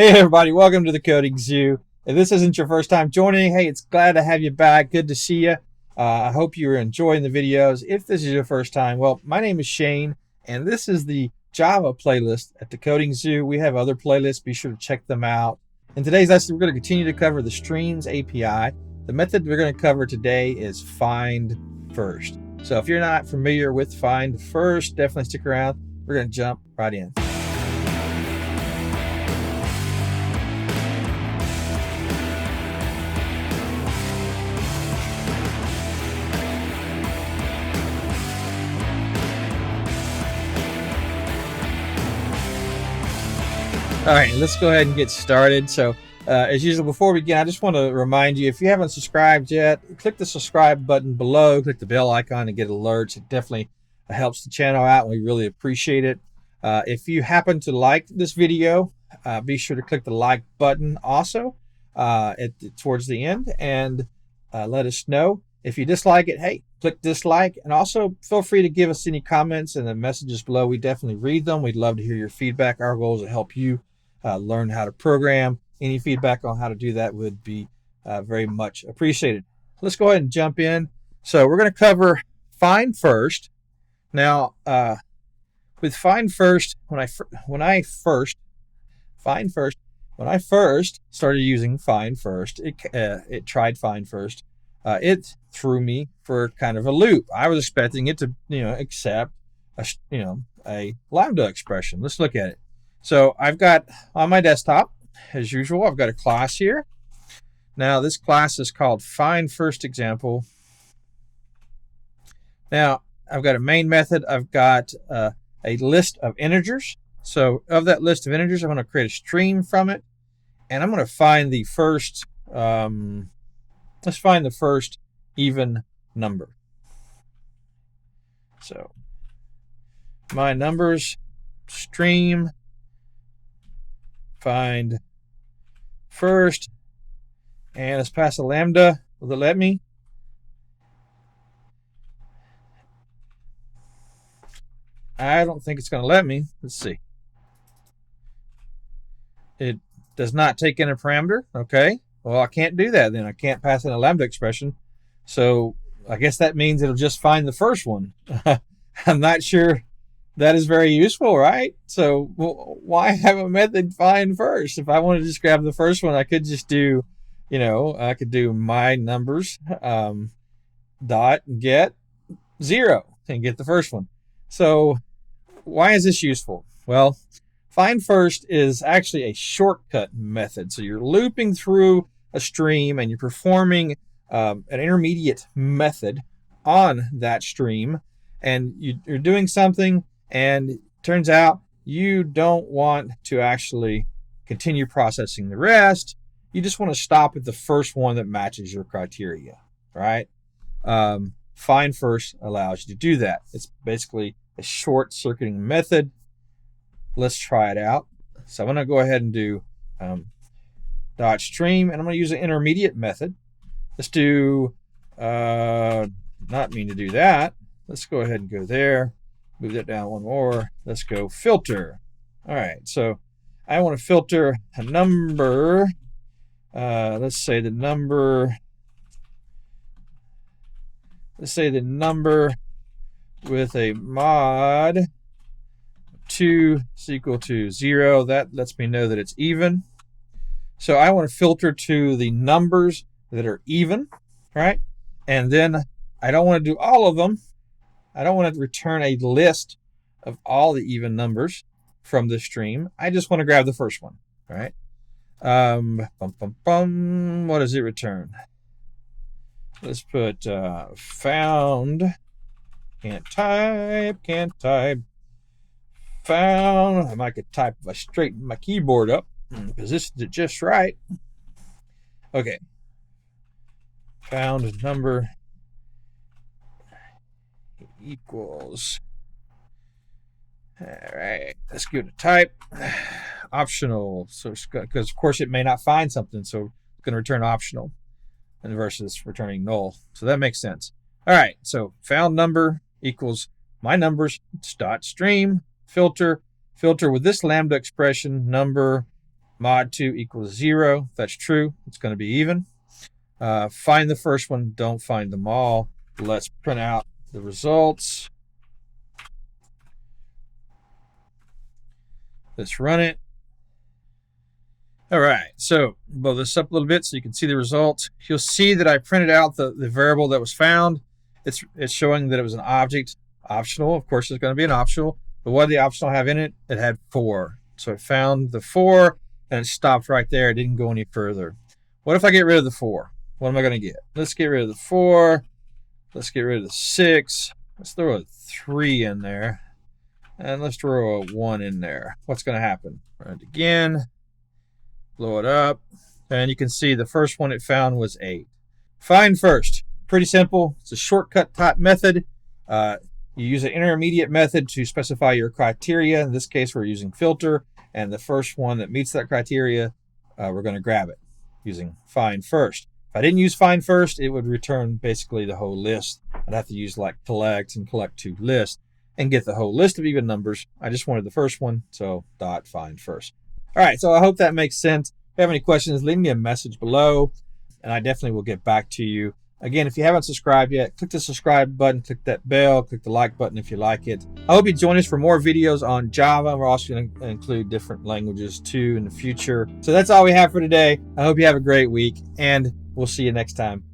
Hey everybody, welcome to the Coding Zoo. If this isn't your first time joining, hey, it's glad to have you back. Good to see you. I hope you're enjoying the videos. If this is your first time, well, my name is Shane, and this is the Java playlist at the Coding Zoo. We have other playlists. Be sure to check them out. In today's lesson, we're going to continue to cover the Streams API. The method we're going to cover today is find first. So if you're not familiar with find first, definitely stick around. We're going to jump right in. All right, let's go ahead and get started. So as usual, before we begin, I just want to remind you, if you haven't subscribed yet, click the subscribe button below, click the bell icon to get alerts. It definitely helps the channel out, and we really appreciate it. If you happen to like this video, be sure to click the like button also towards the end, and let us know. If you dislike it, hey, click dislike, and also feel free to give us any comments and the messages below. We definitely read them. We'd love to hear your feedback. Our goal is to help you learn how to program. Any feedback on how to do that would be very much appreciated. Let's go ahead and jump in. So we're going to cover find first. Now, with find first, when I first started using find first, it tried find first. It threw me for kind of a loop. I was expecting it to, accept a lambda expression. Let's look at it. So I've got on my desktop, as usual, I've got a class here. Now this class is called find first example. Now I've got a main method. I've got a list of integers. So of that list of integers, I'm going to create a stream from it, and I'm going to find the first. Let's find the first even number. So my numbers stream find first, and let's pass a lambda. Will it let me? I don't think it's going to let me. Let's see. It does not take in a parameter. Okay. Well, I can't do that then. I can't pass in a lambda expression. So I guess that means it'll just find the first one. I'm not sure that is very useful, right? So why have a method find first? If I wanted to just grab the first one, I could just do, I could do my numbers dot get 0 and get the first one. So why is this useful? Well, find first is actually a shortcut method. So you're looping through a stream and you're performing an intermediate method on that stream, and you're doing something, and it turns out you don't want to actually continue processing the rest. You just want to stop at the first one that matches your criteria, right? Find first allows you to do that. It's basically a short-circuiting method. Let's try it out. So I'm going to go ahead and do dot stream, and I'm going to use an intermediate method. Let's do, not mean to do that. Let's go ahead and go there. Move that down one more. Let's go filter. All right, so I want to filter a number. Let's say the number with a mod 2 is equal to 0. That lets me know that it's even. So I want to filter to the numbers that are even, right? And then I don't want to do all of them. I don't want to return a list of all the even numbers from the stream. I just want to grab the first one, right? What does it return? Let's put found. Can't type. Found. I might could type if I straighten my keyboard up, because this is just right. Okay. Found number equals. All right. Let's go to type. Optional. So because of course it may not find something, so it's going to return optional, and versus returning null. So that makes sense. All right. So found number equals my numbers dot stream filter with this lambda expression number mod 2 equals 0. If that's true, it's going to be even. Find the first one, don't find them all. Let's print out the results. Let's run it. All right, so blow this up a little bit so you can see the results. You'll see that I printed out the variable that was found. It's showing that it was an object, optional. Of course, it's going to be an optional. But what did the optional have in it? It had 4. So it found the 4, and it stopped right there. It didn't go any further. What if I get rid of the 4? What am I going to get? Let's get rid of the 4. Let's get rid of the 6. Let's throw a 3 in there. And let's throw a 1 in there. What's going to happen? Run it again. Blow it up. And you can see the first one it found was 8. Find first. Pretty simple. It's a shortcut type method. You use an intermediate method to specify your criteria. In this case, we're using filter. And the first one that meets that criteria, we're going to grab it using find first. If I didn't use find first, it would return basically the whole list. I'd have to use like collect and collect to list and get the whole list of even numbers. I just wanted the first one, so dot find first. All right, so I hope that makes sense. If you have any questions, leave me a message below, and I definitely will get back to you. Again, if you haven't subscribed yet, click the subscribe button, click that bell, click the like button if you like it. I hope you join us for more videos on Java. We're also going to include different languages too in the future. So that's all we have for today. I hope you have a great week, and we'll see you next time.